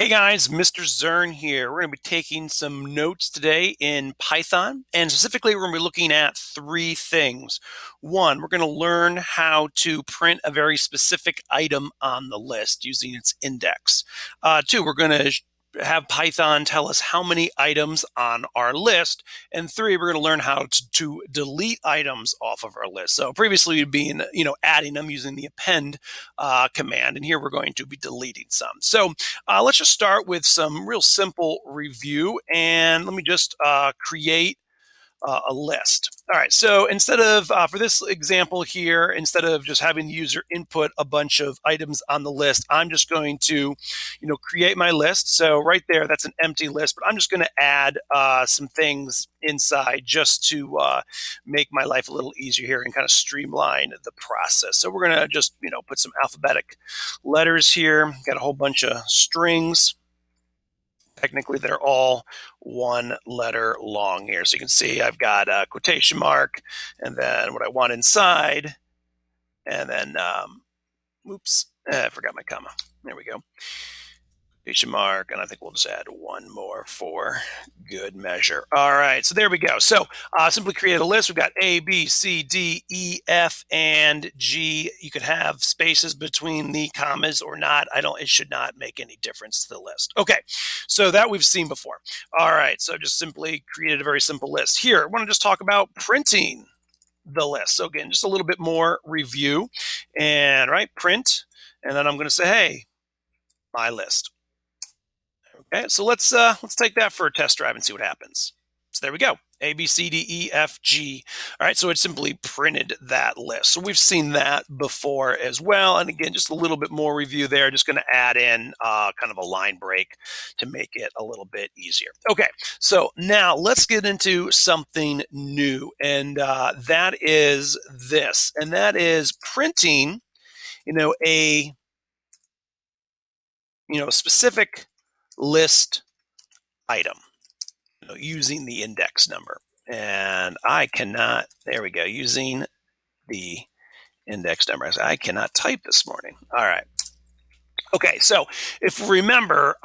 Hey guys, Mr. Zern here. We're going to be taking some notes today in Python, and specifically, we're going to be looking at three things. One, we're going to learn how to print a very specific item on the list using its index. Two, we're going to have Python tell us how many items on our list. And three, we're going to learn how to delete items off of our list. So previously, we'd been, adding them using the append command, and here we're going to be deleting some. So let's just start with some real simple review, and let me just create a list. All right, so instead of, for this example here, instead of just having the user input a bunch of items on the list, I'm just going to, create my list. So right there, that's an empty list, but I'm just going to add some things inside just to make my life a little easier here and kind of streamline the process. So we're going to just, put some alphabetic letters here. Got a whole bunch of strings. Technically, they're all one letter long here. So you can see I've got a quotation mark and then what I want inside. And then, oops, I forgot my comma. There we go. Quotation mark. And I think we'll just add one more for good measure. All right. So there we go. So simply create a list. We've got A, B, C, D, E, F, and G. You could have spaces between the commas or not. It should not make any difference to the list. Okay. So that we've seen before. All right. So just simply created a very simple list. Here, I want to just talk about printing the list. So again, just a little bit more review and print. And then I'm going to say, hey, my list. Okay, so let's take that for a test drive and see what happens. So there we go. A, B, C, D, E, F, G. All right, so it simply printed that list. So we've seen that before as well. And again, just a little bit more review there. Just going to add in kind of a line break to make it a little bit easier. Okay, so now let's get into something new. And that is this. And that is printing, a specific list item, using the index number. And I cannot, there we go, using the index number. I cannot type this morning. All right. Okay, so if we remember,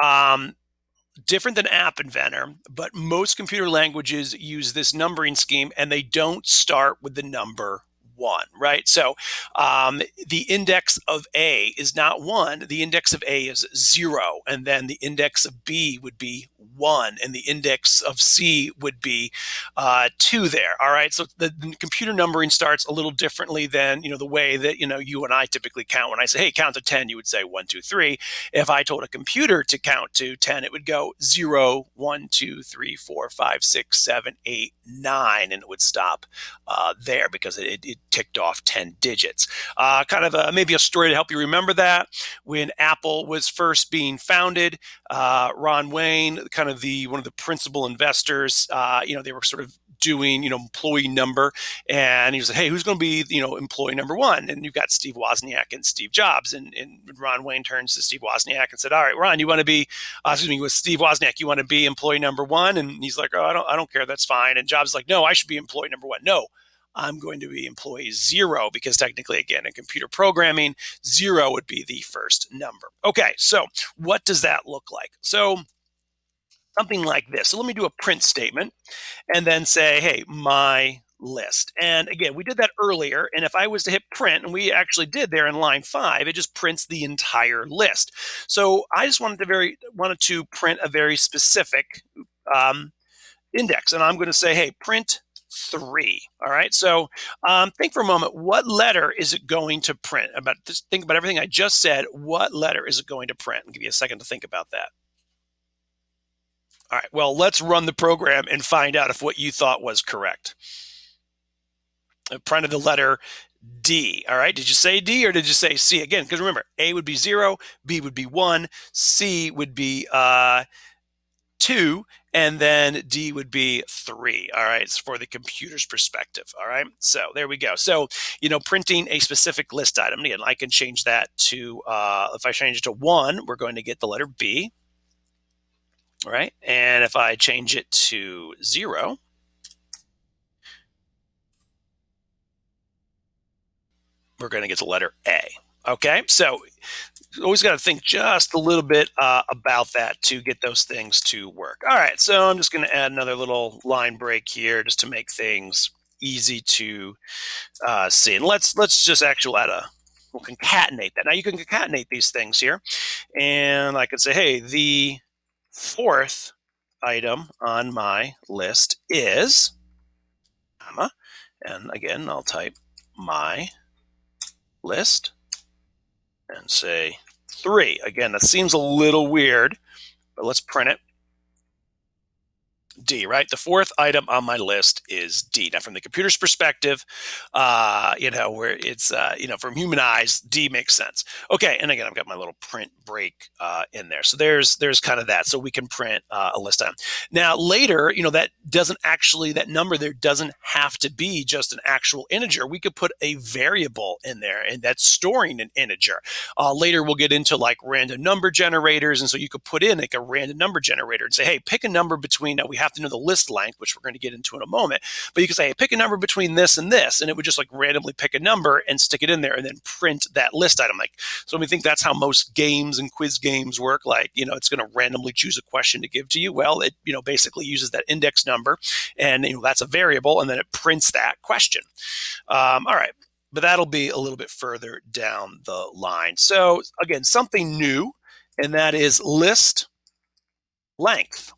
different than App Inventor, but most computer languages use this numbering scheme and they don't start with the number one, right? So the index of A is not one. The index of A is zero. And then the index of B would be one. And the index of C would be two there. All right. So the computer numbering starts a little differently than, the way that, you and I typically count. When I say, hey, count to 10, you would say 1, 2, 3. If I told a computer to count to 10, it would go 0, 1, 2, 3, 4, 5, 6, 7, 8, 9, and it would stop there because it ticked off 10 digits. Kind of maybe a story to help you remember that. When Apple was first being founded, Ron Wayne, kind of one of the principal investors, they were sort of doing, employee number. And he was like, hey, who's going to be, employee number one? And you've got Steve Wozniak and Steve Jobs. And Ron Wayne turns to Steve Wozniak and said, all right, Ron, you want to be, with Steve Wozniak, you want to be employee number one? And he's like, oh, I don't care. That's fine. And Jobs is like, no, I should be employee number one. No, I'm going to be employee zero because technically, again, in computer programming, zero would be the first number. Okay, so what does that look like? So something like this. So let me do a print statement and then say, hey, my list. And again, we did that earlier. And if I was to hit print, and we actually did there in line 5, it just prints the entire list. So I just wanted to print a very specific index. And I'm going to say, hey, print 3. All right. So think for a moment, what letter is it going to print? Think about everything I just said. What letter is it going to print? I'll give you a second to think about that. All right, well, let's run the program and find out if what you thought was correct. I printed the letter D. All right, did you say D or did you say C? Again, because remember, A would be 0, B would be 1, C would be 2, and then D would be 3. All right, it's for the computer's perspective. All right, so there we go. So, printing a specific list item. Again, I can change that to, if I change it to 1, we're going to get the letter B. All right, and if I change it to 0, we're going to get the letter A. Okay, so always got to think just a little bit about that to get those things to work. All right, so I'm just going to add another little line break here just to make things easy to see. And let's just actually we'll concatenate that. Now you can concatenate these things here, and I could say, hey, the fourth item on my list is, comma, and again, I'll type my list and say 3. Again, that seems a little weird, but let's print it. D, right? The fourth item on my list is D. Now, from the computer's perspective, where it's, from human eyes, D makes sense. Okay, and again, I've got my little print break in there. So there's kind of that. So we can print a list item. Now, later, that number there doesn't have to be just an actual integer. We could put a variable in there, and that's storing an integer. Later, we'll get into like random number generators, and so you could put in like a random number generator and say, hey, pick a number between, now we have to know the list length, which we're going to get into in a moment, but you can say, hey, pick a number between this and this, and it would just like randomly pick a number and stick it in there and then print that list item. Like, so we think that's how most games and quiz games work. Like, it's going to randomly choose a question to give to you. Well, it, basically uses that index number, and that's a variable, and then it prints that question. All right. But that'll be a little bit further down the line. So again, something new, and that is list length.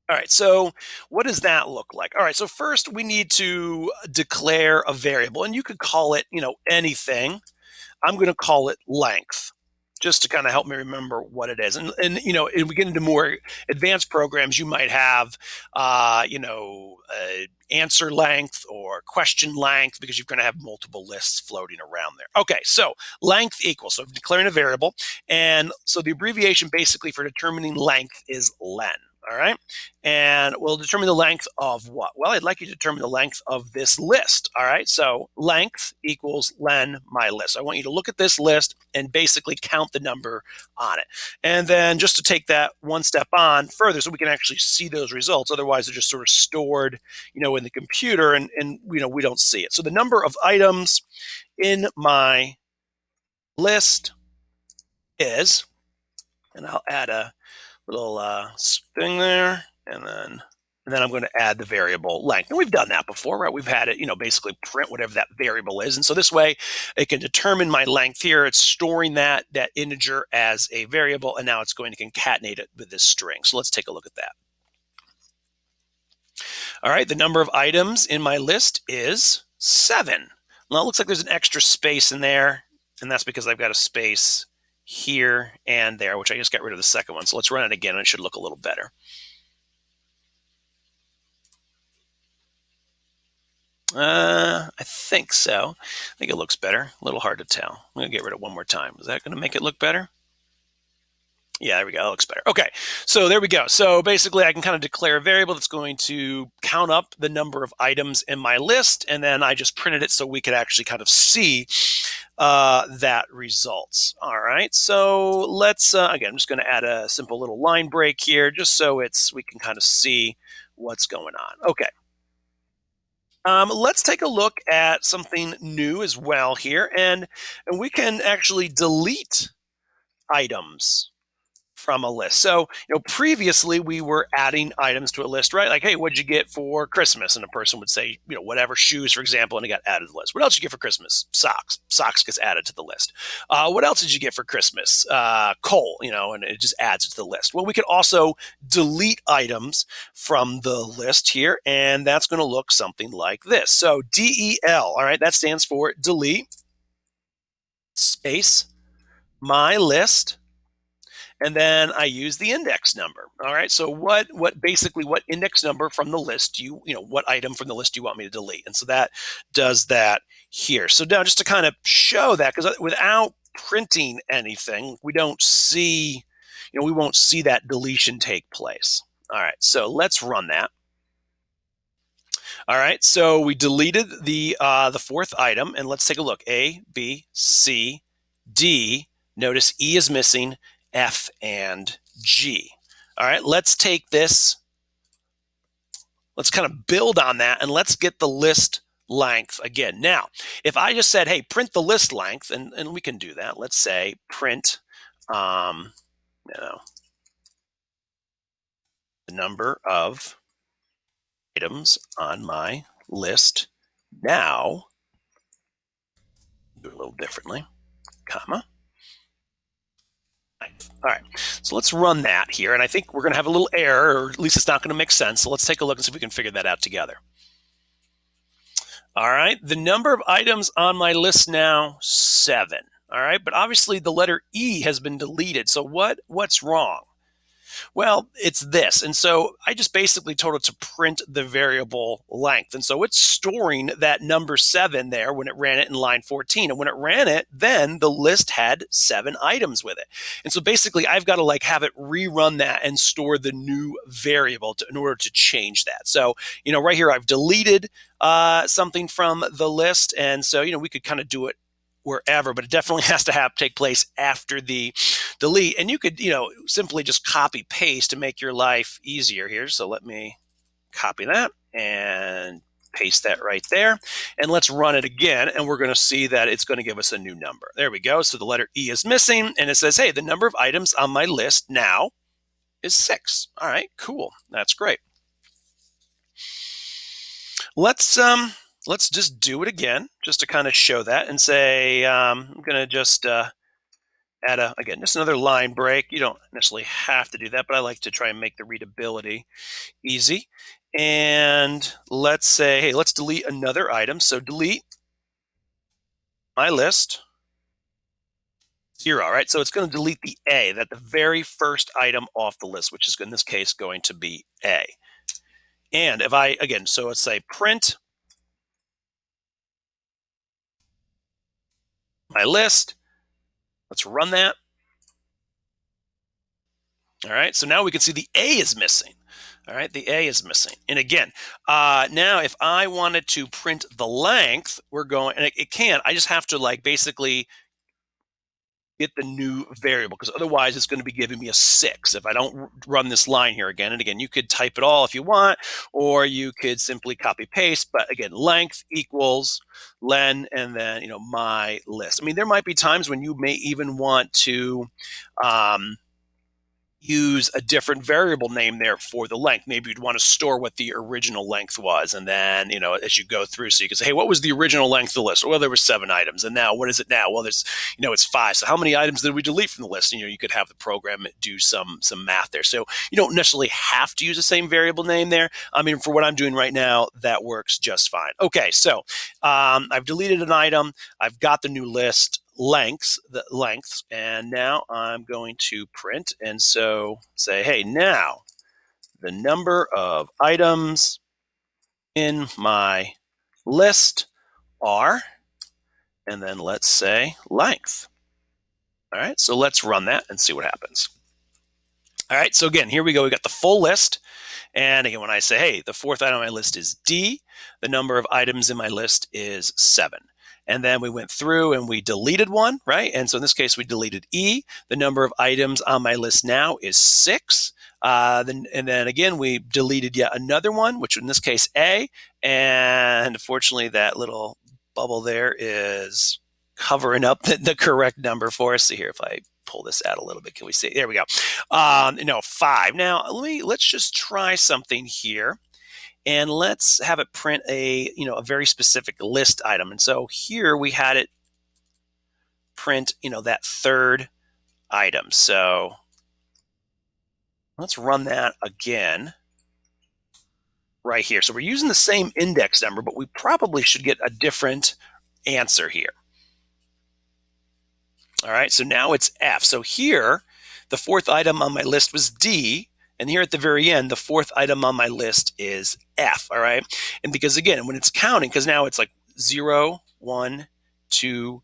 All right, so what does that look like? All right, so first we need to declare a variable, and you could call it, anything. I'm going to call it length, just to kind of help me remember what it is. And if we get into more advanced programs, you might have, answer length or question length, because you're going to have multiple lists floating around there. Okay, so length equals, so I'm declaring a variable. And so the abbreviation basically for determining length is len. All right. And we'll determine the length of what? Well, I'd like you to determine the length of this list. All right. So length equals len my list. I want you to look at this list and basically count the number on it. And then just to take that one step on further so we can actually see those results. Otherwise, they're just sort of stored, in the computer and we don't see it. So the number of items in my list is, and I'll add a little thing there, and then I'm going to add the variable length. And we've done that before, right? We've had it, basically print whatever that variable is. And so this way it can determine my length here. It's storing that integer as a variable, and now it's going to concatenate it with this string. So let's take a look at that. All right, the number of items in my list is 7. Well, it looks like there's an extra space in there, and that's because I've got a space here and there, which I just got rid of the second one. So let's run it again, and it should look a little better. I think so. I think it looks better. A little hard to tell. I'm going to get rid of it one more time. Is that going to make it look better? Yeah, there we go. That looks better. Okay, so there we go. So basically, I can kind of declare a variable that's going to count up the number of items in my list, and then I just printed it so we could actually kind of see that results. All right, so let's, again, I'm just going to add a simple little line break here just so we can kind of see what's going on. Okay. Let's take a look at something new as well here, and we can actually delete items from a list. So, previously we were adding items to a list, right? Like, hey, what'd you get for Christmas? And a person would say, whatever, shoes, for example, and it got added to the list. What else did you get for Christmas? Socks. Socks gets added to the list. What else did you get for Christmas? Coal, and it just adds to the list. Well, we could also delete items from the list here, and that's going to look something like this. So DEL, all right, that stands for delete space my list, and then I use the index number. All right. So what index number from the list what item from the list do you want me to delete? And so that does that here. So now just to kind of show that, because without printing anything, we don't see, we won't see that deletion take place. All right. So let's run that. All right. So we deleted the fourth item, and let's take a look. A, B, C, D. Notice E is missing. F and G. All right, let's take this. Let's kind of build on that, and let's get the list length again. Now, if I just said, hey, print the list length, and we can do that. Let's say print, um, you know, the number of items on my list now, do it a little differently, comma. All right, so let's run that here. And I think we're going to have a little error, or at least it's not going to make sense. So let's take a look and see if we can figure that out together. All right, the number of items on my list now, 7. All right, but obviously the letter E has been deleted. So what's wrong? Well, it's this. And so I just basically told it to print the variable length. And so it's storing that number 7 there when it ran it in line 14. And when it ran it, then the list had 7 items with it. And so basically I've got to like have it rerun that and store the new variable in order to change that. So, right here I've deleted something from the list. And so, we could kind of do it wherever, but it definitely has to take place after the delete. And you could, simply just copy paste to make your life easier here. So let me copy that and paste that right there. And let's run it again. And we're going to see that it's going to give us a new number. There we go. So the letter E is missing. And it says, hey, the number of items on my list now is 6. All right, cool. That's great. Let's just do it again, just to kind of show that and say, I'm going to just add again, just another line break. You don't necessarily have to do that, but I like to try and make the readability easy. And let's say, hey, let's delete another item. So delete my list, 0, right? So it's going to delete the A, that the very first item off the list, which is in this case going to be A. And if so let's say print my list. Let's run that. All right, so now we can see the A is missing. All right, the A is missing. And again, now if I wanted to print the length, we're going, and it can, I just have to basically get the new variable, because otherwise it's going to be giving me a 6 if I don't run this line here again. And again, you could type it all if you want, or you could simply copy paste. But again, length equals len, and then my list. I mean, there might be times when you may even want to use a different variable name there for the length. Maybe you'd want to store what the original length was. And then, as you go through, so you can say, hey, what was the original length of the list? Well, there were 7 items. And now what is it now? Well, there's, it's 5. So how many items did we delete from the list? You could have the program do some math there. So you don't necessarily have to use the same variable name there. I mean, for what I'm doing right now, that works just fine. Okay, so I've deleted an item. I've got the new list lengths, and now I'm going to print, and so say, hey, now the number of items in my list are, and then let's say length. All right, so let's run that and see what happens. All right, so again, here we go. We got the full list. And again, when I say, hey, the 4th item on my list is D, the number of items in my list is 7. And then we went through and we deleted one, right? And so in this case, we deleted E. The number of items on my list now is 6. And then again, we deleted yet another one, which in this case, A. And unfortunately, that little bubble there is covering up the correct number for us. So here, if I pull this out a little bit, can we see? There we go. 5. Now, let's just try something here. And let's have it print a very specific list item. And so here we had it print, that 3rd item. So let's run that again right here. So we're using the same index number, but we probably should get a different answer here. All right, so now it's F. So here, the 4th item on my list was D. And here at the very end, the 4th item on my list is F, all right? And because, again, when it's counting, because now it's like 0, 1, 2,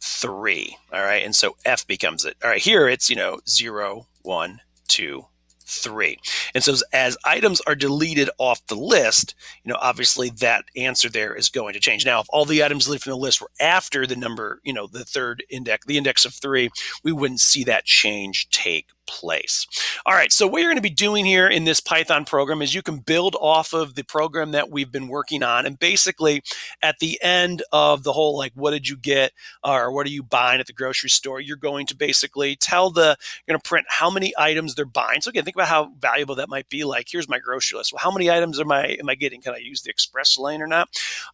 3, all right? And so F becomes it. All right, here it's, 0, 1, 2, 3. And so as items are deleted off the list, obviously that answer there is going to change. Now, if all the items deleted from the list were after the number, the 3rd index, the index of 3, we wouldn't see that change take place. All right, so what you're going to be doing here in this Python program is you can build off of the program that we've been working on. And basically, at the end of the whole, like, what did you get or what are you buying at the grocery store, you're going to basically you're going to print how many items they're buying. So again, think about how valuable that might be. Like, here's my grocery list. Well, how many items am I getting? Can I use the express lane or not?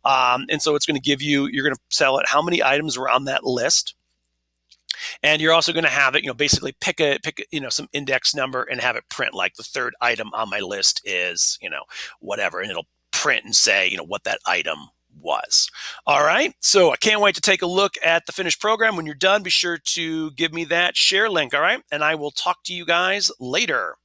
And so it's going to give you, you're going to tell it how many items are on that list. And you're also going to have it, basically pick some index number and have it print like the third item on my list is, whatever. And it'll print and say, what that item was. All right. So I can't wait to take a look at the finished program. When you're done, be sure to give me that share link. All right. And I will talk to you guys later.